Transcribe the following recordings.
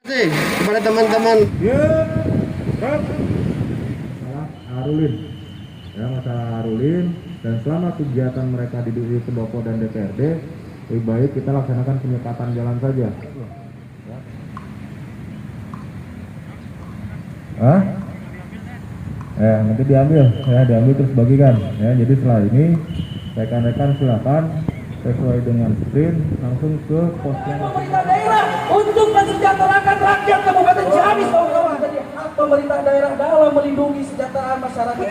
Kepada teman-teman Arulin ya, masalah Arulin, dan selama kegiatan mereka di Pendopo dan DPRD lebih baik kita laksanakan penyekatan jalan saja. Nanti diambil terus bagikan ya. Jadi setelah ini rekan-rekan silakan sesuai dengan sprint langsung ke pos yang pemerintah daerah untuk mensejahterakan rakyat Kabupaten Ciamis, kawan-kawan. Jadi hak pemerintah daerah dalam melindungi kesejahteraan masyarakat.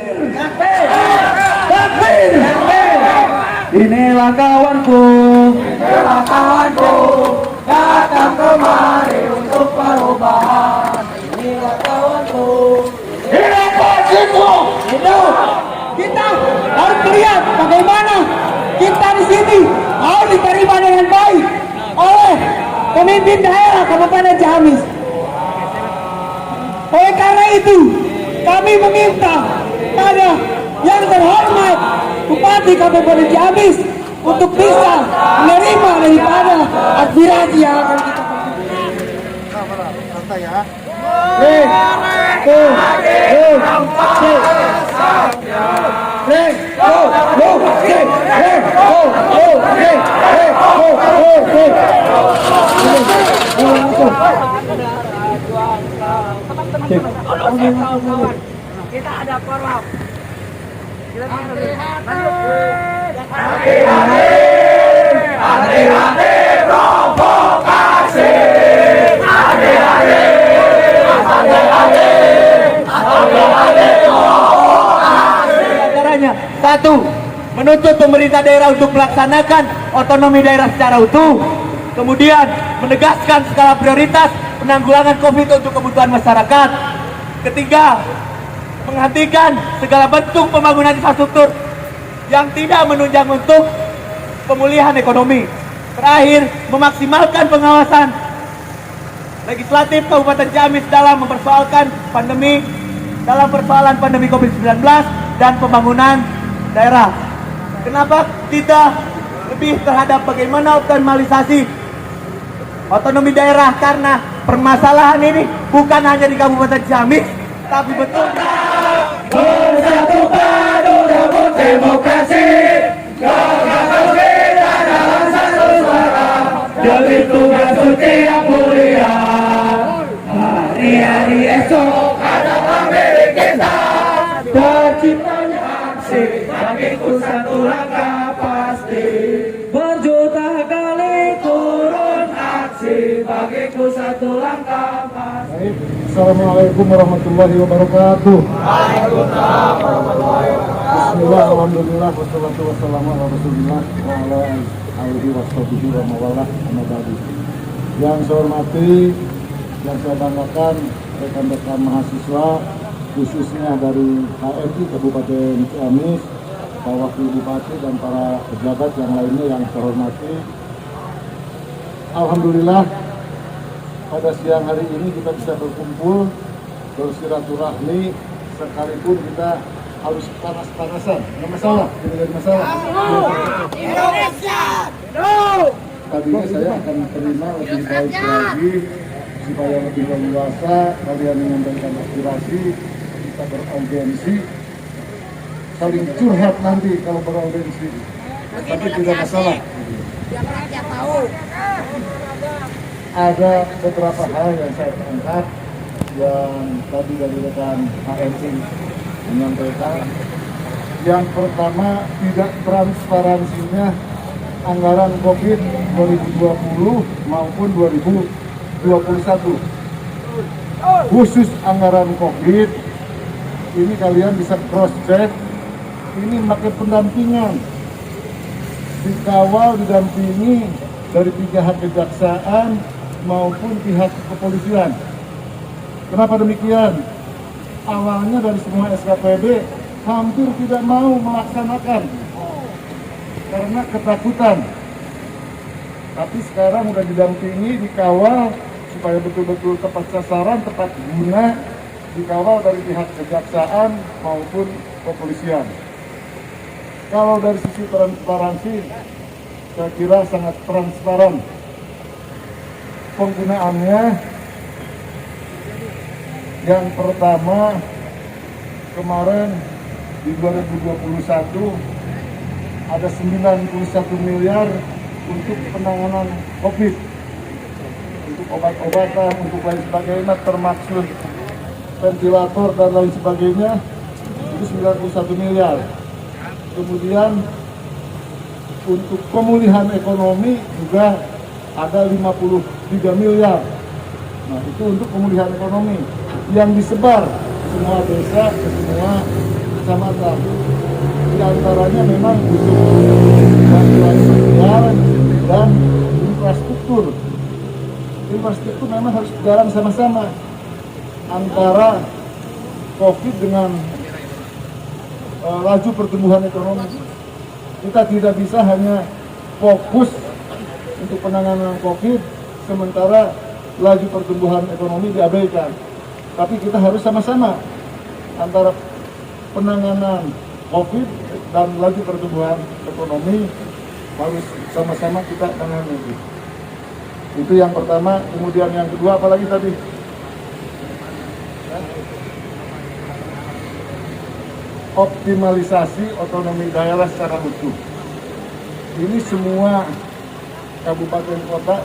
Inilah kawanku, datang kemari untuk perubahan. Inilah kawanku, hidup bersihku, hidup. Kita harus melihat bagaimana kita di sini harus diterima dengan baik oleh pemimpin daerah Kabupaten Ciamis. Oleh karena itu, kami meminta pada yang terhormat Bupati Kabupaten Ciamis untuk bisa menerima daripada aspirasi yang akan kita kita ada korup. Hati-hati provokasi. Satu, menuntut pemerintah daerah untuk melaksanakan otonomi daerah secara utuh. Kemudian, menegaskan skala prioritas penanggulangan COVID untuk kebutuhan masyarakat. Ketiga, menghentikan segala bentuk pembangunan infrastruktur yang tidak menunjang untuk pemulihan ekonomi. Terakhir, memaksimalkan pengawasan legislatif Kabupaten Ciamis dalam mempersoalkan persoalan pandemi COVID-19 dan pembangunan daerah. Kenapa tidak lebih terhadap bagaimana optimalisasi otonomi daerah? Karena permasalahan ini bukan hanya di Kabupaten Ciamis, tapi betul Bersatu padu dapur demokrasi, gagasan kita dalam satu suara demi tugas suci yang mulia. Hari-hari esok adalah milik kita. Terciptanya aksi bagiku satu langkah pasti. Berjuta kali turun aksi bagiku satu langkah pasti. Assalamualaikum warahmatullahi wabarakatuh. Waalaikumsalam warahmatullahi wabarakatuh. Bismillah, alhamdulillah, wassalatu wassalamu ala rasulillah wa ala alihi washabihi wa mawalah amma ba'du. Yang saya hormati, yang saya banggakan rekan-rekan mahasiswa, khususnya dari HMI Kabupaten Ciamis, Pak Wakil Bupati dan para pejabat yang lainnya yang saya hormati. Alhamdulillah, pada siang hari ini kita bisa berkumpul, bersilaturahmi, sekalipun kita harus panas-panasan. Nggak masalah, tidak ada masalah. Indonesia. Tadinya saya akan terima lebih baik lagi, supaya lebih leluasa kalian menyampaikan aspirasi, kita beraudiensi, saling curhat nanti kalau beraudiensi. Tapi tidak masalah. Biar rakyat tahu. Ada beberapa hal yang saya angkat yang tadi dari rekan HMI menyampaikan. Yang pertama, tidak transparansinya anggaran COVID 2020 maupun 2021. Khusus anggaran COVID, ini kalian bisa cross check, ini pakai pendampingan, dikawal, didampingi dari pihak kejaksaan maupun pihak kepolisian. Kenapa demikian? Awalnya dari semua SKPD hampir tidak mau melaksanakan karena ketakutan. Tapi sekarang udah didampingi, dikawal supaya betul-betul tepat sasaran, tepat guna, dikawal dari pihak kejaksaan maupun kepolisian. Kalau dari sisi transparansi, saya kira sangat transparan penggunaannya. Yang pertama, kemarin di 2021 ada 91 miliar untuk penanganan COVID, untuk obat-obatan, untuk lain sebagainya, termasuk ventilator dan lain sebagainya, itu 91 miliar. Kemudian untuk pemulihan ekonomi juga ada 53 miliar. Nah, itu untuk pemulihan ekonomi yang disebar semua desa ke semua kecamatan. Di antaranya memang untuk bantuan sosial dan infrastruktur. Infrastruktur memang harus berjalan sama-sama antara COVID dengan laju pertumbuhan ekonomi. Kita tidak bisa hanya fokus untuk penanganan COVID sementara laju pertumbuhan ekonomi diabaikan. Tapi kita harus sama-sama antara penanganan COVID dan laju pertumbuhan ekonomi harus sama-sama kita tangani. Itu yang pertama. Kemudian yang kedua, apalagi tadi? Optimalisasi otonomi daerah secara utuh. Ini semua kabupaten kota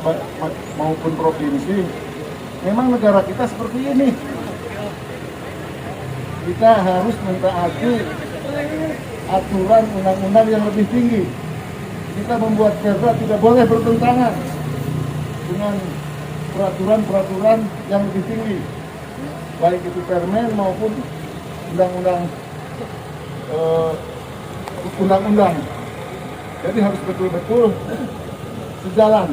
maupun provinsi, memang negara kita seperti ini. Kita harus mentaati aturan undang-undang yang lebih tinggi. Kita membuat perda tidak boleh bertentangan dengan peraturan-peraturan yang lebih tinggi, baik itu permen maupun undang-undang. Jadi harus betul-betul sejalan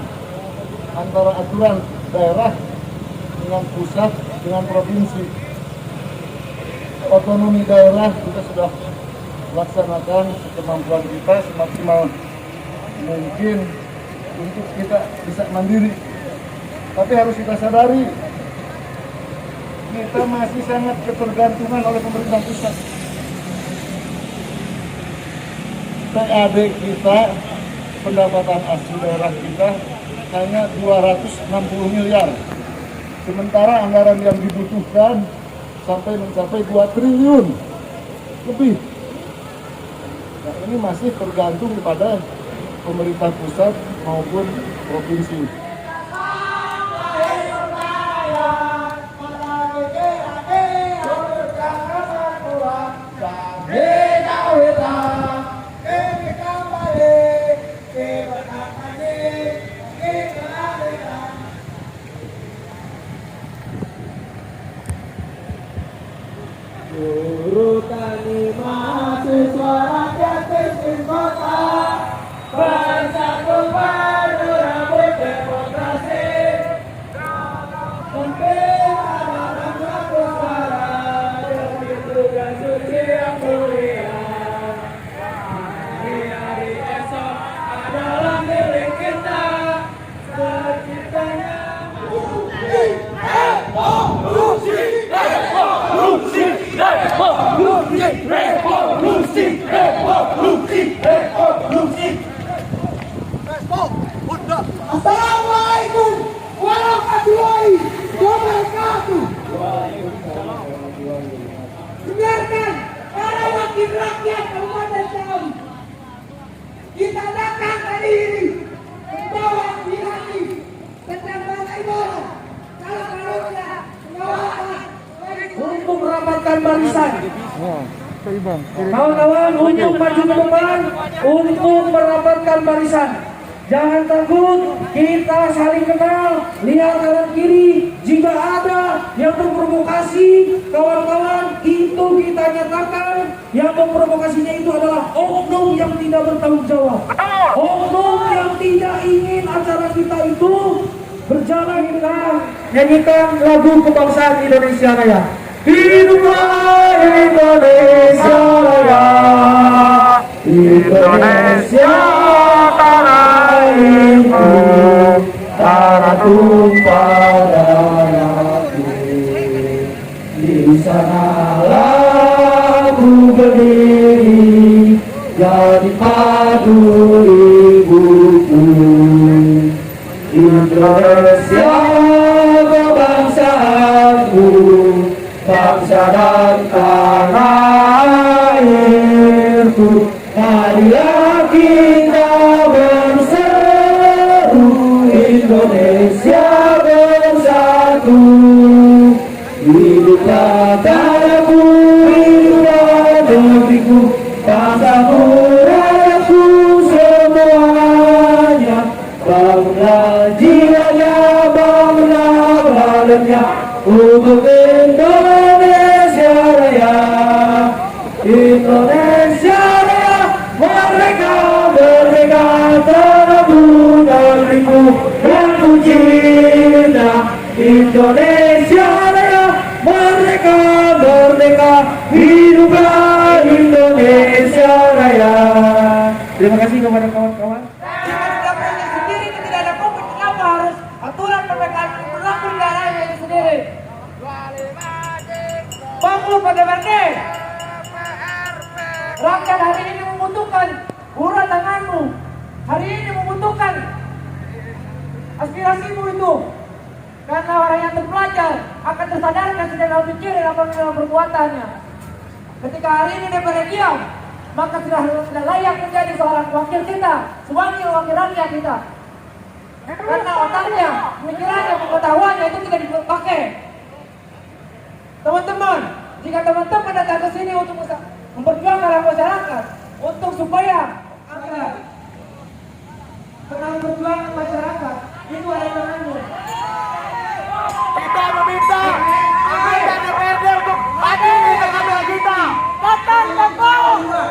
antara aturan daerah dengan pusat dengan provinsi. Otonomi daerah kita sudah laksanakan kemampuan kita semaksimal mungkin untuk kita bisa mandiri. Tapi harus kita sadari kita masih sangat ketergantungan oleh pemerintah pusat. PAD kita, pendapatan asli daerah kita hanya 260 miliar. Sementara anggaran yang dibutuhkan sampai mencapai 2 triliun lebih. Nah, ini masih tergantung kepada pemerintah pusat maupun provinsi. Guru tani mahasiswa rakyat miskin kota bersatu padu rambut demokrasi membela dalam satu suara demi tugas suci yang mulia. Hari esok adalah milik kita terciptanya Assalamualaikum warahmatullahi wabarakatuh. Dengarkan para wakil rakyat Kabupaten Ciawi, kita datang hari ini membawa aspirasi tentang bagaimana kalau-kalaunya pengawasan untuk merapatkan barisan. Kawan-kawan untuk maju ke depan untuk merapatkan barisan. Jangan takut, kita saling kenal. Lihat kanan kiri, jika ada yang memprovokasi kawan-kawan, itu kita nyatakan yang memprovokasinya itu adalah oknum yang tidak bertanggung jawab, oknum yang tidak ingin acara kita itu berjalan. Kita nyanyikan lagu kebangsaan Indonesia Raya. Hiduplah Indonesia Raya, Indonesia tanah airku, tanah tumpah darahku. Di sanalah ku berdiri, jadi padu ibuku. Indonesia kebangsaanku, bangsa dan tanah airku. Marilah kita berseru, Indonesia bersatu. Hiduplah tanahku, hiduplah negeriku, bangsaku, rakyatku semuanya. Bangunlah jiwanya, bangunlah badannya untuk Indonesia Raya. Indonesia Raya, merdeka, merdeka, tanahku, negeriku yang ku cinta. Indonesia Raya, merdeka, merdeka, hiduplah Indonesia Raya. Terima kasih kepada kawan-kawan. Sendiri tidak ada COVID, kenapa harus aturan PPKM itu berlaku di daerahnya itu sendiri? Bangun pada berdeh. Rakyat hari ini membutuhkan urat tanganmu. Hari ini membutuhkan aspirasimu itu. Karena orang yang terpelajar akan tersadarkan sedang dalam pikiran apa dalam perbuatannya. Ketika hari ini DPR diam, maka sudah layak menjadi seorang wakil kita, wakil rakyat kita. Karena otaknya, pikirannya, pengetahuannya itu tidak dipakai. Teman-teman, jika teman-teman datang ke sini untuk memperjuangkan masyarakat, untuk supaya agar tenang perjuangan masyarakat, itu adalah tanganmu. Kita meminta anggota DPRD untuk hadir di tengah kita. Datang membawa.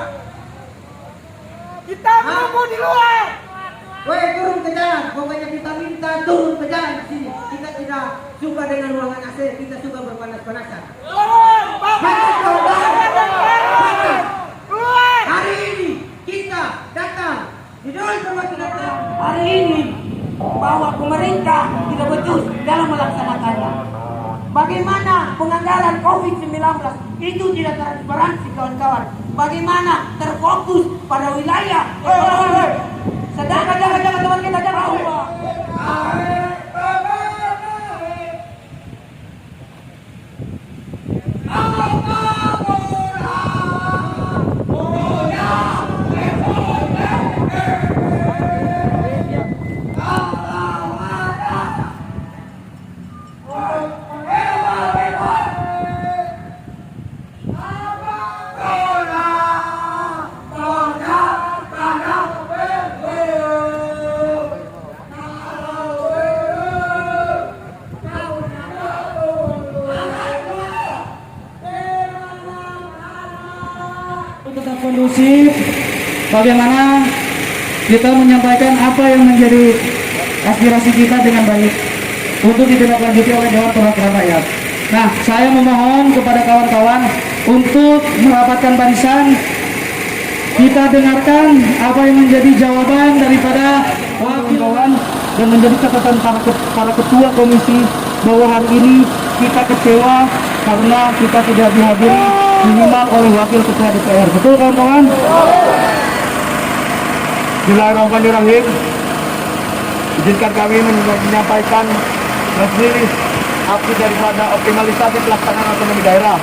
Kita menunggu di luar. Woi, turun ke jalan. Pokoknya kita minta turun ke jalan di sini. Kita tidak suka dengan ruangan AC, kita suka berpanas-panasan. Turun, Hari ini kita datang di Dewan Perwakilan Rakyat. Hari ini bahwa pemerintah tidak becus dalam melaksanakannya. Bagaimana penganggaran COVID-19 itu tidak transparansi, kawan-kawan. Bagaimana terfokus pada wilayah. Sedangkan jangan teman kita jangan lupa. Tetap kondusif, bagaimana kita menyampaikan apa yang menjadi aspirasi kita dengan baik untuk ditindaklanjuti oleh Dewan Perwakilan Rakyat. Nah, saya memohon kepada kawan-kawan untuk merapatkan barisan. Kita dengarkan apa yang menjadi jawaban daripada kawan-kawan dan menjadi catatan para ketua komisi bahwa hari ini kita kecewa karena kita tidak dihadiri minimal oleh wakil ketua DPR. Betul kawan-kawan? Bismillahirrahmanirrahim. Izinkan kami menyampaikan press release aksi daripada optimalisasi pelaksanaan otonomi daerah.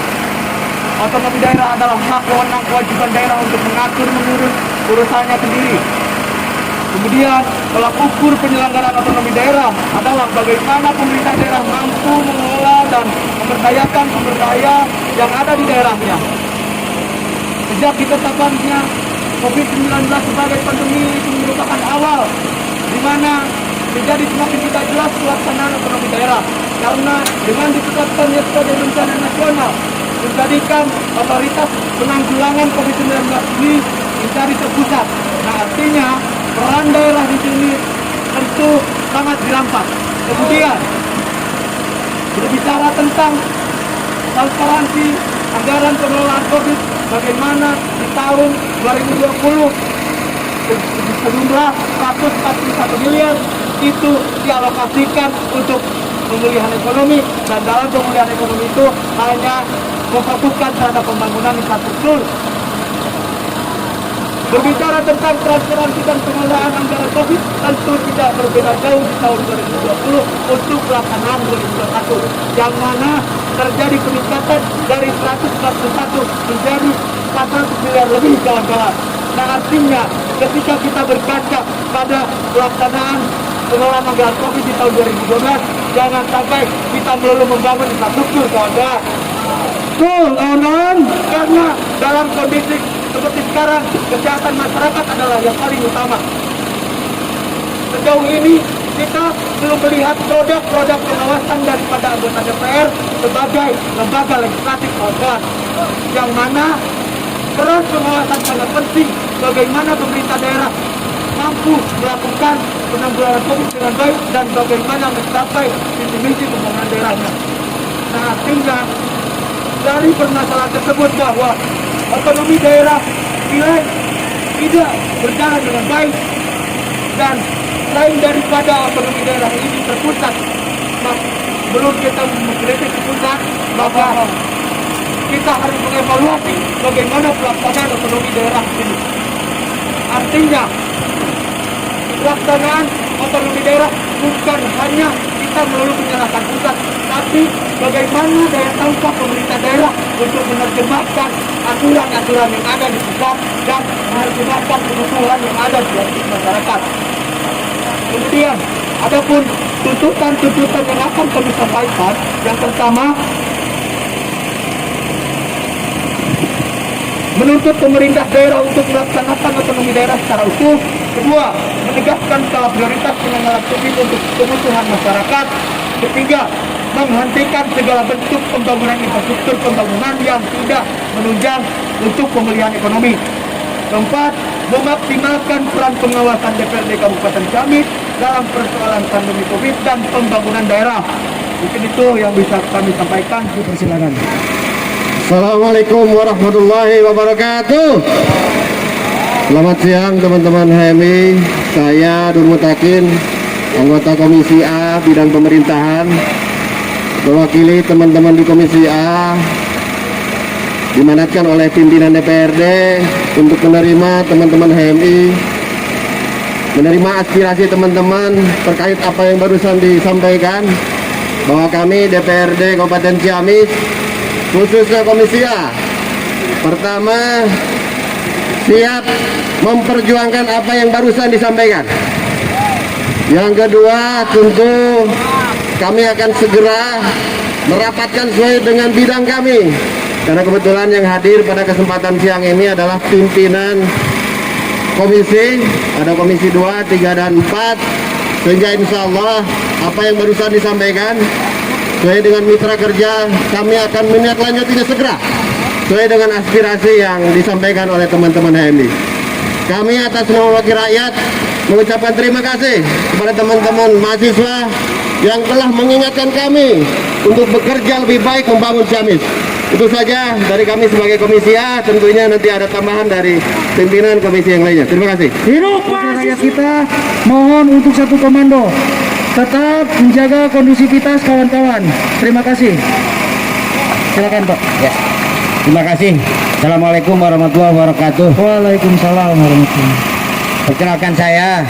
Otonomi daerah adalah hak wewenang kewajiban daerah untuk mengatur mengurus urusannya sendiri. Kemudian tolak ukur penyelenggaraan otonomi daerah adalah bagaimana pemerintah daerah mampu mengelola dan memberdayakan sumber daya yang ada di daerahnya. Sejak ditetapkannya COVID-19 sebagai pandemi itu merupakan awal di mana menjadi semakin tidak jelas pelaksanaan otonomi daerah karena dengan ditetapkannya sebagai bencana nasional menjadikan otoritas penanggulangan COVID-19 ini menjadi terpusat. Nah, artinya peran daerah di sini tentu sangat dirampas. Kemudian berbicara tentang transparansi anggaran pengelolaan COVID, bagaimana di tahun 2020 sejumlah 141 miliar itu dialokasikan untuk pemulihan ekonomi, dan dalam pemulihan ekonomi itu hanya memfokuskan terhadap pembangunan infrastruktur. Berbicara tentang transparansi dan pengelolaan anggaran COVID tentu tidak berbeda jauh di tahun 2020 untuk pelaksanaan 2021, yang mana terjadi peningkatan dari 141 menjadi 400 miliar lebih kawan-kawan. Nah artinya ketika kita berkaca pada pelaksanaan pengelolaan anggaran COVID di tahun 2012, jangan sampai kita melulu membangun infrastruktur kawan-kawan. Betul kawan-kawan, karena dalam kondisi seperti sekarang kesehatan masyarakat adalah yang paling utama. Sejauh ini kita belum melihat produk-produk pengawasan daripada anggota DPR sebagai lembaga legislatif kawan-kawan, yang mana peran pengawasan sangat penting bagaimana pemerintah daerah mampu melakukan penanggulangan COVID dengan baik dan bagaimana mencapai visi misi pembangunan daerahnya. Nah, artinya dari permasalahan tersebut bahwa otonomi daerah nilai tidak berjalan dengan baik, dan selain daripada otonomi daerah ini terpusat, belum kita mengkritik pusat, maka kita harus mengevaluasi bagaimana pelaksanaan otonomi daerah ini. Artinya pelaksanaan otonomi daerah bukan hanya kita melulu menyalahkan pusat, tapi bagaimana daya tangkap pemerintah daerah untuk menerjemahkan aturan-aturan yang ada di pusat dan menerjemahkan kebutuhan yang ada di masyarakat. Kemudian, adapun tuntutan-tuntutan yang akan kami sampaikan, yang pertama, menuntut pemerintah daerah untuk melaksanakan otonomi daerah secara utuh. Kedua, menegaskan skala prioritas penanganan COVID untuk kebutuhan masyarakat. Ketiga, menghentikan segala bentuk pembangunan infrastruktur pembangunan yang tidak menunjang untuk pemulihan ekonomi. Keempat, memaksimalkan peran pengawasan DPRD Kabupaten Ciamis dalam persoalan pandemi COVID dan pembangunan daerah. Mungkin itu yang bisa kami sampaikan. Dipersilakan. Assalamualaikum warahmatullahi wabarakatuh. Selamat siang teman-teman HMI. Saya Nur Mutakin, anggota Komisi A bidang pemerintahan, mewakili teman-teman di Komisi A, dimandatkan oleh pimpinan DPRD untuk menerima teman-teman HMI, menerima aspirasi teman-teman terkait apa yang barusan disampaikan, bahwa kami DPRD Kabupaten Ciamis, khususnya Komisi A, pertama siap memperjuangkan apa yang barusan disampaikan. Yang kedua, tentu kami akan segera merapatkan sesuai dengan bidang kami, karena kebetulan yang hadir pada kesempatan siang ini adalah pimpinan komisi, ada komisi 2, 3, dan 4, sehingga insya Allah apa yang barusan disampaikan sesuai dengan mitra kerja, kami akan menindaklanjutinya segera sesuai dengan aspirasi yang disampaikan oleh teman-teman HMI. Kami atas nama wakil rakyat mengucapkan terima kasih kepada teman-teman mahasiswa yang telah mengingatkan kami untuk bekerja lebih baik membangun Ciamis. Itu saja dari kami sebagai Komisi A. Tentunya nanti ada tambahan dari pimpinan komisi yang lainnya. Terima kasih. Hidup rakyat kita, mohon untuk satu komando, tetap menjaga kondusivitas kawan-kawan. Terima kasih. Silakan Pak. Ya, terima kasih. Assalamualaikum warahmatullahi wabarakatuh. Waalaikumsalam warahmatullahi wabarakatuh. Perkenalkan, saya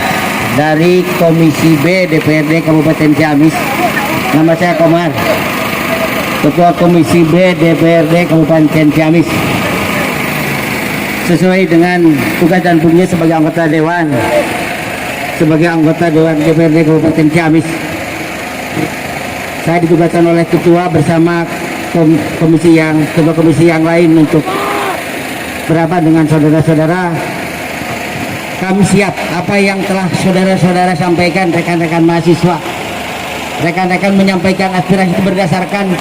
dari Komisi B DPRD Kabupaten Ciamis. Nama saya Komar, Ketua Komisi B DPRD Kabupaten Ciamis. Sesuai dengan tugas dan fungsinya sebagai anggota Dewan, DPRD Kabupaten Ciamis, saya ditugaskan oleh Ketua bersama ketua komisi yang lain untuk berapa dengan saudara-saudara. Kami siap apa yang telah saudara-saudara sampaikan, rekan-rekan mahasiswa. Rekan-rekan menyampaikan aspirasi itu berdasarkan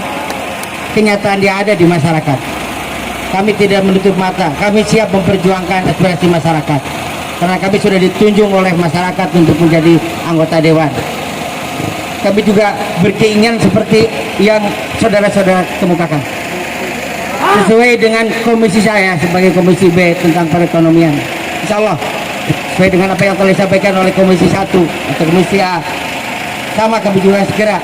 kenyataan yang ada di masyarakat. Kami tidak menutup mata, kami siap memperjuangkan aspirasi masyarakat, karena kami sudah ditunjuk oleh masyarakat untuk menjadi anggota dewan. Kami juga berkeinginan seperti yang saudara-saudara kemukakan, sesuai dengan komisi saya sebagai Komisi B tentang perekonomian. Insya Allah sesuai dengan apa yang telah disampaikan oleh Komisi 1 atau Komisi A, sama kami juga segera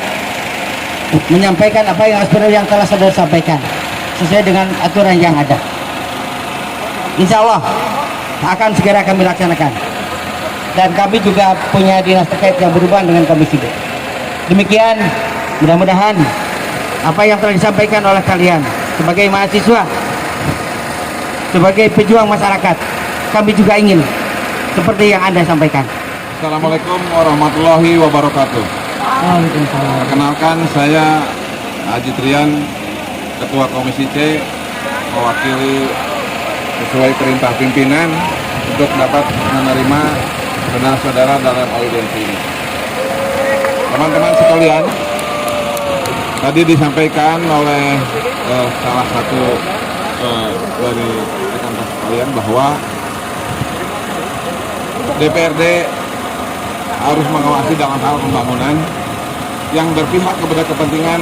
menyampaikan apa yang aspirasi yang telah saudara sampaikan sesuai dengan aturan yang ada. Insya Allah akan segera kami laksanakan, dan kami juga punya dinas terkait yang berhubungan dengan Komisi B. Demikian, mudah-mudahan apa yang telah disampaikan oleh kalian sebagai mahasiswa, sebagai pejuang masyarakat. Kami juga ingin seperti yang Anda sampaikan. Assalamualaikum warahmatullahi wabarakatuh. Perkenalkan, saya Haji Trian, Ketua Komisi C, mewakili sesuai perintah pimpinan untuk dapat menerima saudara-saudara dalam audiensi ini. Teman-teman sekalian, tadi disampaikan oleh salah satu dari rekan-rekan sekalian bahwa DPRD harus mengawasi dalam hal pembangunan yang berpihak kepada kepentingan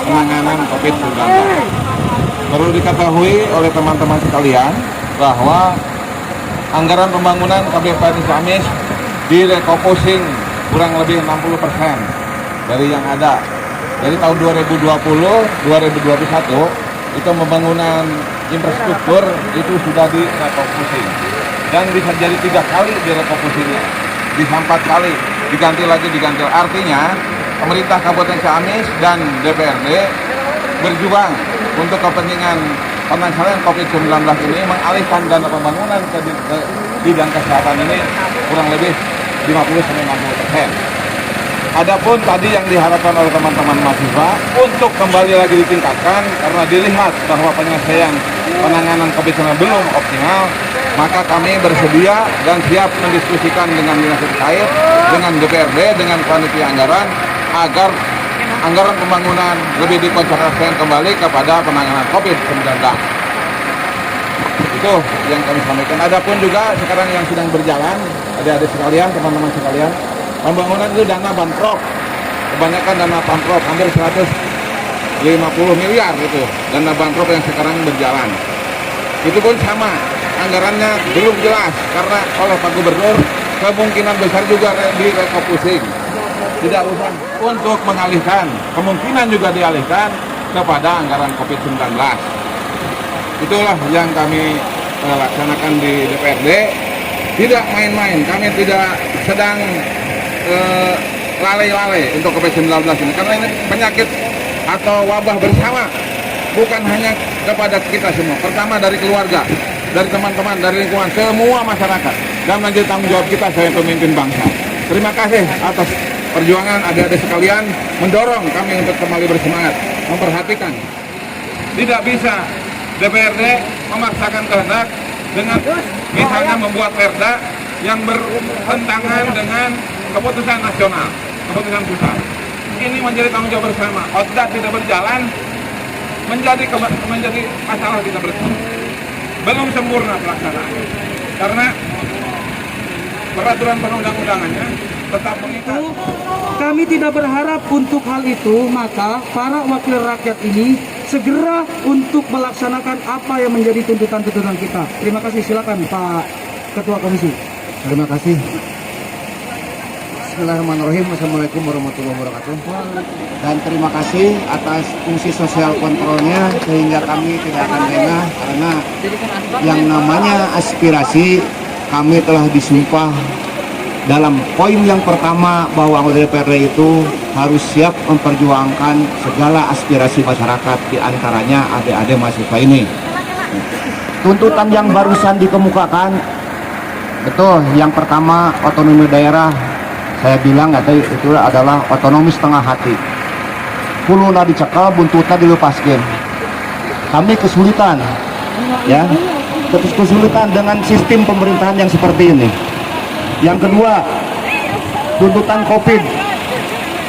penanganan COVID-19. Perlu diketahui oleh teman-teman sekalian bahwa anggaran pembangunan Kabupaten Ciamis direfocusing kurang lebih 60% dari yang ada. Dari tahun 2020-2021 itu pembangunan infrastruktur itu sudah direfocusing dan bisa jadi 3 kali direfocusingnya, bisa 4 kali diganti lagi. Artinya pemerintah Kabupaten Ciamis dan DPRD berjuang untuk kepentingan penanganan COVID-19 ini, mengalihkan dana pembangunan ke bidang kesehatan ini kurang lebih 50-60%. Adapun tadi yang diharapkan oleh teman-teman mahasiswa untuk kembali lagi ditingkatkan karena dilihat bahwa penyelesaian penanganan COVID-19 belum optimal, maka kami bersedia dan siap mendiskusikan dengan dinas terkait, dengan DPRD, dengan panitia anggaran agar anggaran pembangunan lebih dikonsentrasikan kembali kepada penanganan COVID-19. Itu yang kami sampaikan. Adapun juga sekarang yang sedang berjalan, adik-adik sekalian, teman-teman sekalian, pembangunan itu dana banprop, kebanyakan dana banprop, hampir 150 miliar itu dana banprop yang sekarang berjalan. Itu pun sama, anggarannya belum jelas karena oleh Pak Gubernur kemungkinan besar juga direfocusing. Tidak usah untuk mengalihkan, kemungkinan juga dialihkan kepada anggaran COVID-19. Itulah yang kami laksanakan di DPRD. Tidak main-main, kami tidak sedang lalai-lalai untuk COVID-19 ini, karena ini penyakit atau wabah bersama, bukan hanya kepada kita semua. Pertama dari keluarga, dari teman-teman, dari lingkungan, semua masyarakat, dan menjadi tanggung jawab kita sebagai pemimpin bangsa. Terima kasih atas perjuangan adik-adik sekalian mendorong kami untuk kembali bersemangat, memperhatikan. Tidak bisa DPRD memaksakan kehendak dengan misalnya membuat perda yang bertentangan dengan keputusan nasional, keputusan pusat. Ini menjadi tanggung jawab bersama. Otda tidak berjalan, menjadi masalah kita bersama. Belum sempurna pelaksanaannya, karena peraturan perundang-undangannya tetap mengikat. Kami tidak berharap untuk hal itu, maka para wakil rakyat ini segera untuk melaksanakan apa yang menjadi tuntutan-tuntutan kita. Terima kasih, silakan Pak Ketua Komisi. Terima kasih. Bismillahirrahmanirrahim. Assalamualaikum warahmatullahi wabarakatuh. Dan terima kasih atas fungsi sosial kontrolnya, sehingga kami tidak akan lengah karena yang namanya aspirasi kami telah disumpah dalam poin yang pertama bahwa anggota DPRD itu harus siap memperjuangkan segala aspirasi masyarakat, diantaranya adik-adik mahasiswa ini. Tuntutan yang barusan dikemukakan, betul, yang pertama otonomi daerah, saya bilang itu adalah otonomi setengah hati. Kuluna dicekal, buntutnya dilepaskan. Kami kesulitan, ya, kesulitan dengan sistem pemerintahan yang seperti ini. Yang kedua, tuntutan COVID,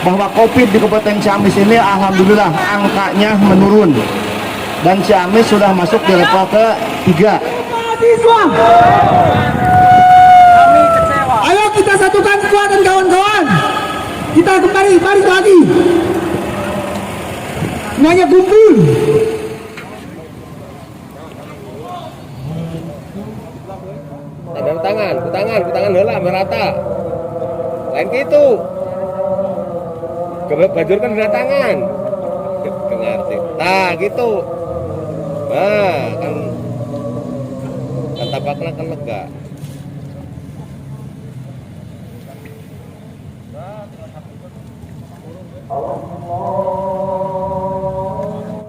bahwa COVID di Kabupaten Ciamis ini alhamdulillah angkanya menurun dan Ciamis sudah masuk di level ke-3. Mahasiswa, ayo kita satukan kekuatan kawan-kawan. Kita kembali baris lagi. Semuanya kumpul. Tangan heula merata. Lain gitu. Bajurkan berat tangan. Ngerti. Nah, gitu. Nah, kan tapakna kan lega.